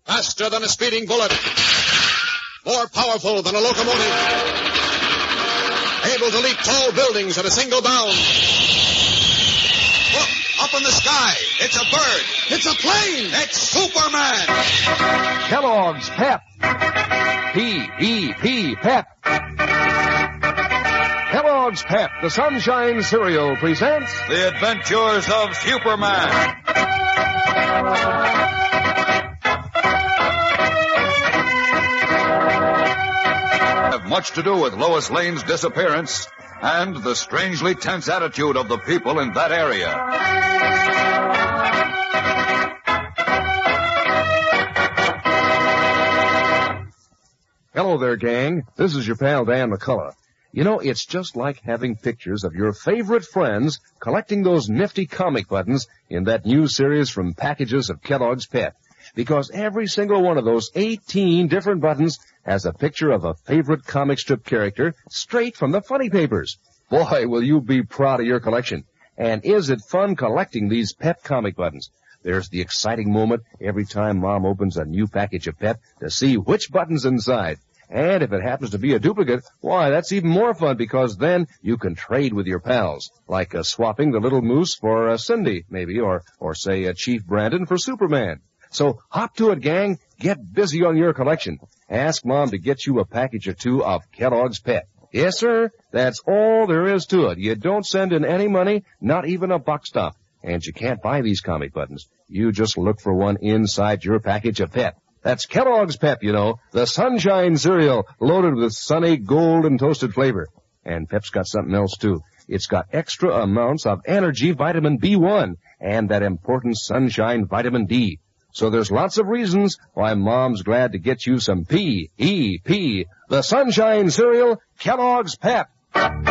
Faster than a speeding bullet. More powerful than a locomotive. Able to leap tall buildings at a single bound. Look, up in the sky. It's a bird. It's a plane. It's Superman. Kellogg's Pep. P-E-P, Pep. Kellogg's Pep, the Sunshine Cereal, presents The Adventures of Superman. Have much to do with Lois Lane's disappearance and the strangely tense attitude of the people in that area. Hello there, gang. This is your pal Dan McCullough. You know, it's just like having pictures of your favorite friends collecting those nifty comic buttons in that new series from packages of Kellogg's Pep. Because every single one of those 18 different buttons has a picture of a favorite comic strip character straight from the funny papers. Boy, will you be proud of your collection. And is it fun collecting these Pep comic buttons? There's the exciting moment every time Mom opens a new package of Pep to see which button's inside. And if it happens to be a duplicate, why, that's even more fun because then you can trade with your pals, like swapping the little moose for Cindy, maybe, or say Chief Brandon for Superman. So hop to it, gang. Get busy on your collection. Ask Mom to get you a package or two of Kellogg's Pep. Yes, sir, that's all there is to it. You don't send in any money, not even a buck stop. And you can't buy these comic buttons. You just look for one inside your package of Pep. That's Kellogg's Pep, you know, the Sunshine Cereal loaded with sunny golden toasted flavor. And Pep's got something else, too. It's got extra amounts of energy vitamin B1 and that important sunshine vitamin D. So there's lots of reasons why Mom's glad to get you some P-E-P, the Sunshine Cereal, Kellogg's Pep. And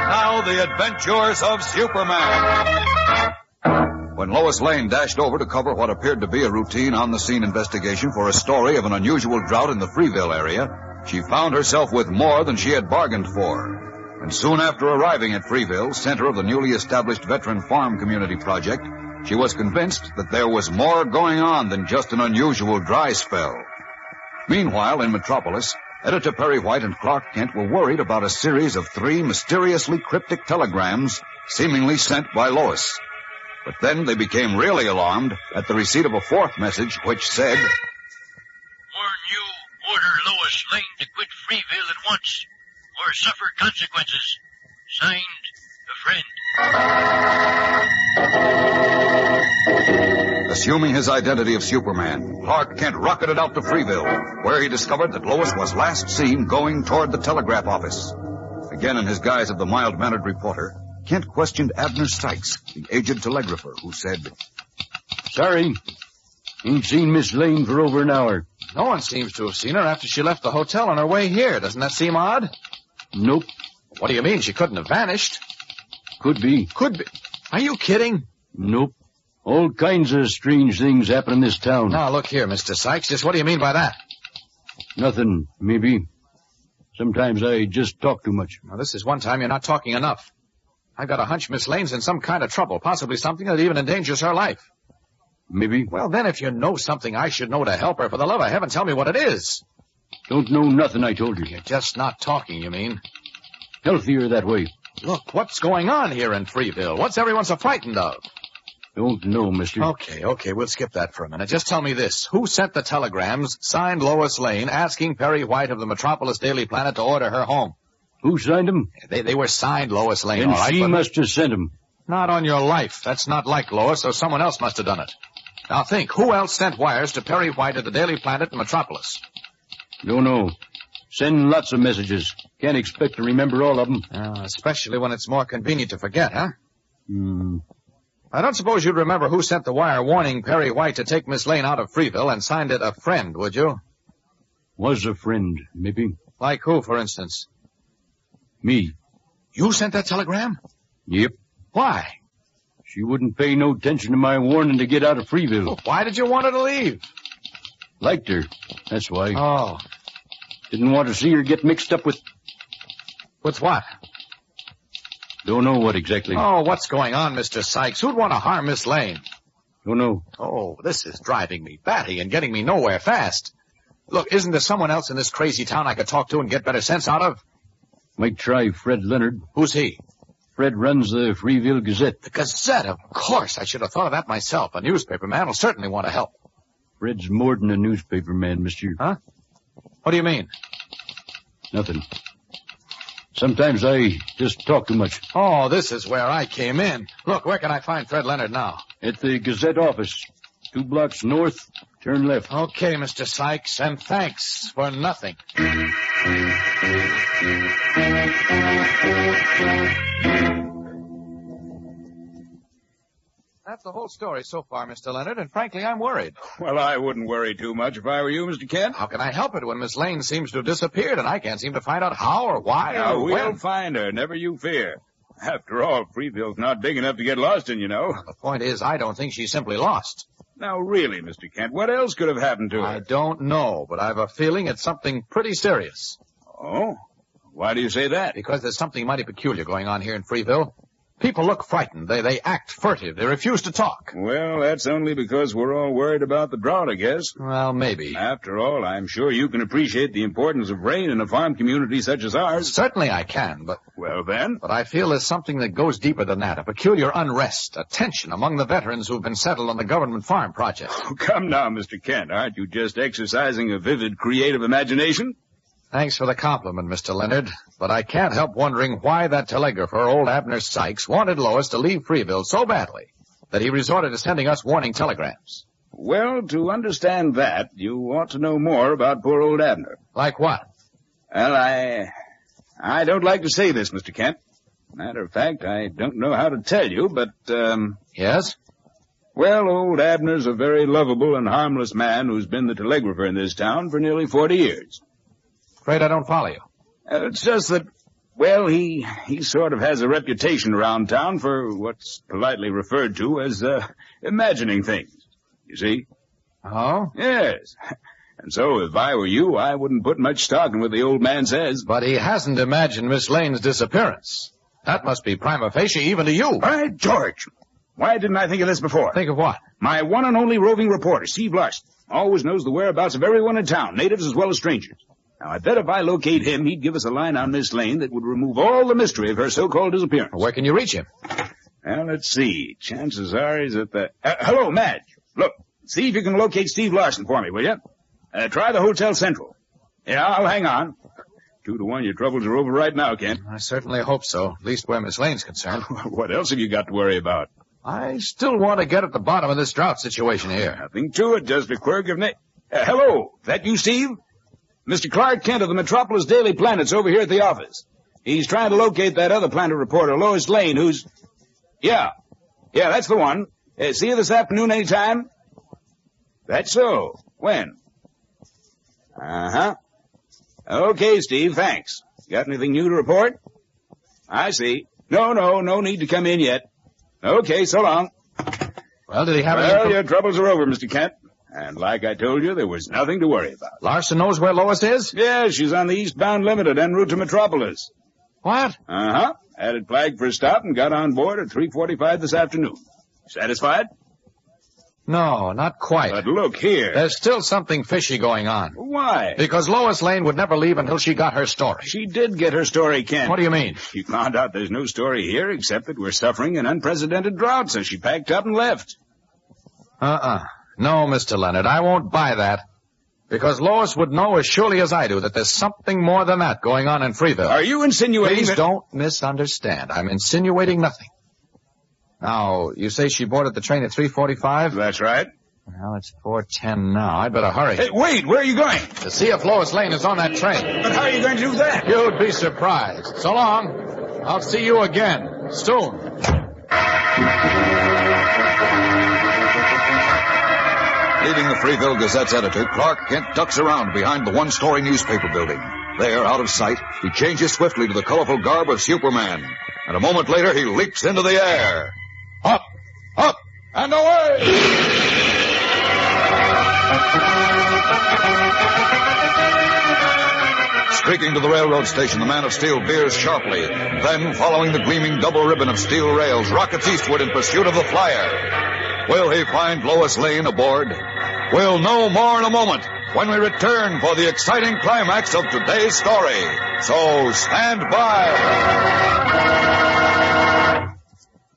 now the Adventures of Superman. When Lois Lane dashed over to cover what appeared to be a routine on-the-scene investigation for a story of an unusual drought in the Freeville area, she found herself with more than she had bargained for. And soon after arriving at Freeville, center of the newly established Veteran Farm Community Project, she was convinced that there was more going on than just an unusual dry spell. Meanwhile, in Metropolis, Editor Perry White and Clark Kent were worried about a series of 3 mysteriously cryptic telegrams seemingly sent by Lois. But then they became really alarmed at the receipt of a 4th message which said, "Warn you, order Lois Lane to quit Freeville at once, or suffer consequences. Signed, a friend." Assuming his identity of Superman, Clark Kent rocketed out to Freeville, where he discovered that Lois was last seen going toward the telegraph office. Again in his guise of the mild-mannered reporter, Kent questioned Abner Sykes, the aged telegrapher, who said, "Sorry. Ain't seen Miss Lane for over an hour." No one seems to have seen her after she left the hotel on her way here. Doesn't that seem odd? Nope. What do you mean? She couldn't have vanished. Could be. Could be. Are you kidding? Nope. All kinds of strange things happen in this town. Now, look here, Mr. Sykes. Just what do you mean by that? Nothing, maybe. Sometimes I just talk too much. Well, this is one time you're not talking enough. I've got a hunch Miss Lane's in some kind of trouble, possibly something that even endangers her life. Maybe. Well, then if you know something I should know to help her, for the love of heaven, tell me what it is. Don't know nothing, I told you. You're just not talking, you mean? Healthier that way. Look, what's going on here in Freeville? What's everyone so frightened of? Don't know, mister. Okay, we'll skip that for a minute. Just tell me this. Who sent the telegrams, signed Lois Lane, asking Perry White of the Metropolis Daily Planet to order her home? Who signed them? They were signed Lois Lane, And all right. she must have sent them. Not on your life. That's not like Lois, so someone else must have done it. Now think, who else sent wires to Perry White at the Daily Planet in Metropolis? Don't know. Send lots of messages. Can't expect to remember all of them. Especially when it's more convenient to forget, huh? I don't suppose you'd remember who sent the wire warning Perry White to take Miss Lane out of Freeville and signed it a friend, would you? Was a friend, maybe. Like who, for instance? Me. You sent that telegram? Yep. Why? She wouldn't pay no attention to my warning to get out of Freeville. Well, why did you want her to leave? Liked her. That's why. Oh. Didn't want to see her get mixed up with... With what? Don't know what exactly. Oh, what's going on, Mr. Sykes? Who'd want to harm Miss Lane? Don't know. Oh, this is driving me batty and getting me nowhere fast. Look, isn't there someone else in this crazy town I could talk to and get better sense out of? Might try Fred Leonard. Who's he? Fred runs the Freeville Gazette. The Gazette, of course. I should have thought of that myself. A newspaper man will certainly want to help. Fred's more than a newspaper man, mister. Huh? What do you mean? Nothing. Sometimes I just talk too much. Oh, this is where I came in. Look, where can I find Fred Leonard now? At the Gazette office. 2 blocks north, turn left. Okay, Mr. Sykes, and thanks for nothing. That's the whole story so far, Mr. Leonard, and frankly, I'm worried. Well, I wouldn't worry too much if I were you, Mr. Kent. How can I help it when Miss Lane seems to have disappeared and I can't seem to find out how or why Now, or we'll when? find her, never you fear. After all, Freeville's not big enough to get lost in, you know. The point is, I don't think she's simply lost. Now, really, Mr. Kent, what else could have happened to her? I don't know, but I've a feeling it's something pretty serious. Oh? Why do you say that? Because there's something mighty peculiar going on here in Freeville. People look frightened. They act furtive. They refuse to talk. Well, that's only because we're all worried about the drought, I guess. Well, maybe. After all, I'm sure you can appreciate the importance of rain in a farm community such as ours. Certainly I can, but Well, then. But I feel there's something that goes deeper than that, a peculiar unrest, a tension among the veterans who've been settled on the government farm project. Oh, come now, Mr. Kent. Aren't you just exercising a vivid, creative imagination? Thanks for the compliment, Mr. Leonard, but I can't help wondering why that telegrapher, old Abner Sykes, wanted Lois to leave Freeville so badly that he resorted to sending us warning telegrams. Well, to understand that, you ought to know more about poor old Abner. Like what? Well, I don't like to say this, Mr. Kent. Matter of fact, I don't know how to tell you, but, Yes? Well, old Abner's a very lovable and harmless man who's been the telegrapher in this town for nearly 40 years. Afraid I don't follow you. It's just that, well, he sort of has a reputation around town for what's politely referred to as, imagining things. You see? Oh? Yes. And so, if I were you, I wouldn't put much stock in what the old man says. But he hasn't imagined Miss Lane's disappearance. That must be prima facie even to you. By George! Why didn't I think of this before? Think of what? My one and only roving reporter, Steve Larson, always knows the whereabouts of everyone in town, natives as well as strangers. Now, I bet if I locate him, he'd give us a line on Miss Lane that would remove all the mystery of her so-called disappearance. Where can you reach him? Well, let's see. Chances are he's at the... hello, Madge. Look, see if you can locate Steve Larson for me, will you? Try the Hotel Central. Yeah, I'll hang on. 2 to 1, your troubles are over right now, Kent. I certainly hope so, at least where Miss Lane's concerned. What else have you got to worry about? I still want to get at the bottom of this drought situation here. Nothing to it, just a quirk of hello, that you, Steve? Mr. Clark Kent of the Metropolis Daily Planet's over here at the office. He's trying to locate that other Planet reporter, Lois Lane, who's... Yeah, that's the one. See you this afternoon any time? That's so. When? Uh-huh. Okay, Steve, thanks. Got anything new to report? I see. No need to come in yet. Okay, so long. Well, did he have Well, your troubles are over, Mr. Kent. And like I told you, there was nothing to worry about. Larson knows where Lois is? Yeah, she's on the eastbound Limited en route to Metropolis. What? Uh-huh. Had it flagged for a stop and got on board at 3:45 this afternoon. Satisfied? No, not quite. But look here. There's still something fishy going on. Why? Because Lois Lane would never leave until she got her story. She did get her story, Kent. What do you mean? She found out there's no story here except that we're suffering an unprecedented drought, so she packed up and left. No, Mr. Leonard, I won't buy that. Because Lois would know as surely as I do that there's something more than that going on in Freeville. Are you insinuating Please that... don't misunderstand. I'm insinuating nothing. Now, you say she boarded the train at 3:45? That's right. Well, it's 4:10 now. I'd better hurry. Hey, wait, where are you going? To see if Lois Lane is on that train. But how are you going to do that? You'd be surprised. So long. I'll see you again. Soon. Leaving the Freeville Gazette's editor, Clark Kent ducks around behind the one-story newspaper building. There, out of sight, he changes swiftly to the colorful garb of Superman. And a moment later, he leaps into the air. Up, and away! Streaking to the railroad station, the man of steel veers sharply. Then, following the gleaming double ribbon of steel rails, rockets eastward in pursuit of the flyer. Will he find Lois Lane aboard? We'll know more in a moment when we return for the exciting climax of today's story. So stand by.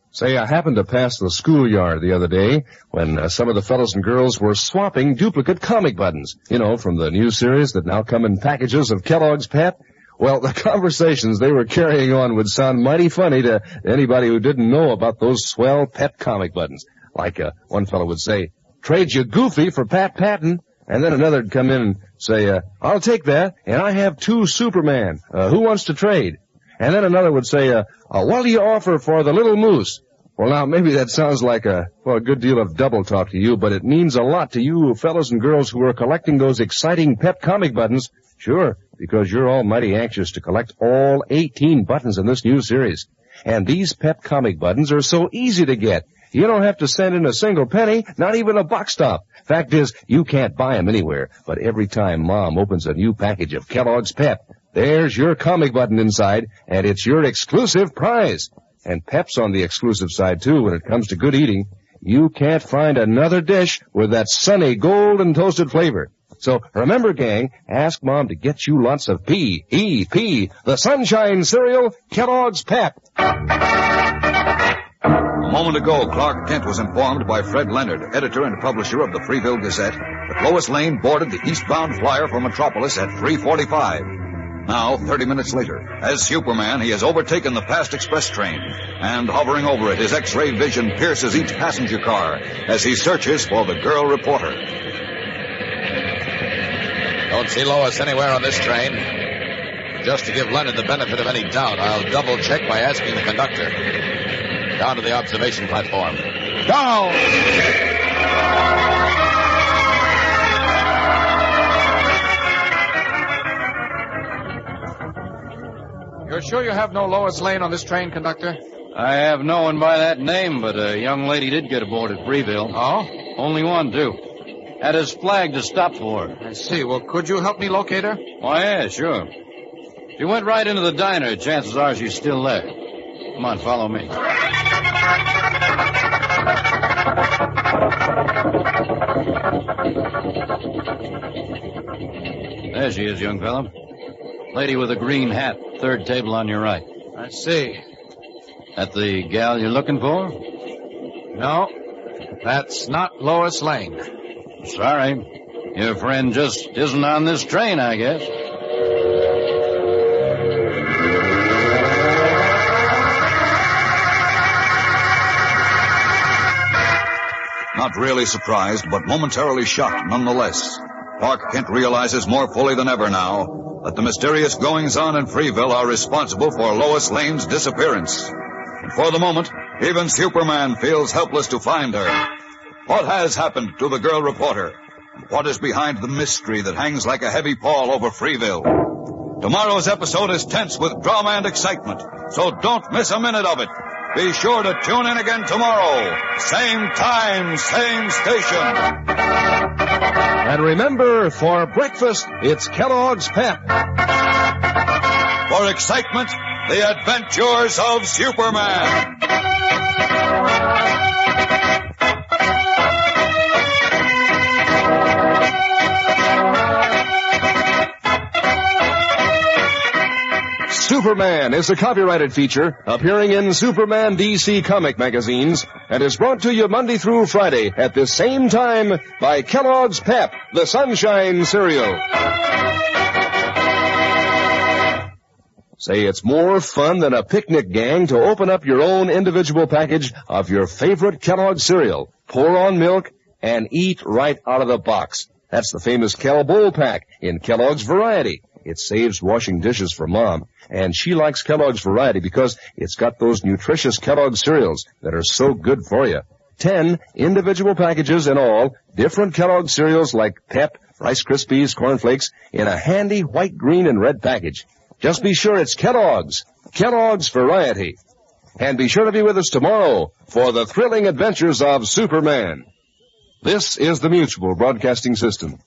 Say, I happened to pass the schoolyard the other day when some of the fellows and girls were swapping duplicate comic buttons, from the new series that now come in packages of Kellogg's Pep. Well, the conversations they were carrying on would sound mighty funny to anybody who didn't know about those swell Pep comic buttons. Like one fellow would say, "Trade you Goofy for Pat Patton." And then another would come in and say, "I'll take that, and I have 2 Superman. Who wants to trade?" And then another would say, "What do you offer for the Little Moose?" Well, now, maybe that sounds like a good deal of double talk to you, but it means a lot to you fellows and girls who are collecting those exciting Pep comic buttons. Sure, because you're all mighty anxious to collect all 18 buttons in this new series. And these Pep comic buttons are so easy to get. You don't have to send in a single penny, not even a box stop. Fact is, you can't buy them anywhere, but every time Mom opens a new package of Kellogg's Pep, there's your comic button inside, and it's your exclusive prize. And Pep's on the exclusive side, too, when it comes to good eating. You can't find another dish with that sunny golden toasted flavor. So remember, gang, ask Mom to get you lots of P-E-P, the Sunshine Cereal, Kellogg's Pep. A moment ago, Clark Kent was informed by Fred Leonard, editor and publisher of the Freeville Gazette, that Lois Lane boarded the eastbound flyer for Metropolis at 3:45. Now, 30 minutes later, as Superman, he has overtaken the fast express train, and hovering over it, his X-ray vision pierces each passenger car as he searches for the girl reporter. Don't see Lois anywhere on this train. Just to give Leonard the benefit of any doubt, I'll double-check by asking the conductor. Down to the observation platform. Down! You're sure you have no Lois Lane on this train, conductor? I have no one by that name, but a young lady did get aboard at Freeville. Oh? Only one, too. Had his flag to stop for her. I see. Well, could you help me locate her? Oh, yeah, sure. She went right into the diner. Chances are she's still there. Come on, follow me. There she is, young fellow. Lady with a green hat, third table on your right. I see. That the gal you're looking for? No, that's not Lois Lane. Sorry. Your friend just isn't on this train, I guess. Not really surprised, but momentarily shocked nonetheless. Clark Kent realizes more fully than ever now that the mysterious goings-on in Freeville are responsible for Lois Lane's disappearance. And for the moment, even Superman feels helpless to find her. What has happened to the girl reporter? And what is behind the mystery that hangs like a heavy pall over Freeville? Tomorrow's episode is tense with drama and excitement, so don't miss a minute of it. Be sure to tune in again tomorrow. Same time, same station. And remember, for breakfast, it's Kellogg's Pep. For excitement, the adventures of Superman. Superman is a copyrighted feature appearing in Superman DC comic magazines and is brought to you Monday through Friday at this same time by Kellogg's Pep, the Sunshine Cereal. Say, it's more fun than a picnic, gang, to open up your own individual package of your favorite Kellogg's cereal, pour on milk, and eat right out of the box. That's the famous Kel Bowl Pack in Kellogg's Variety. It saves washing dishes for Mom, and she likes Kellogg's Variety because it's got those nutritious Kellogg's cereals that are so good for you. 10 individual packages in all, different Kellogg's cereals like Pep, Rice Krispies, Corn Flakes, in a handy white, green, and red package. Just be sure it's Kellogg's Variety. And be sure to be with us tomorrow for the thrilling adventures of Superman. This is the Mutual Broadcasting System.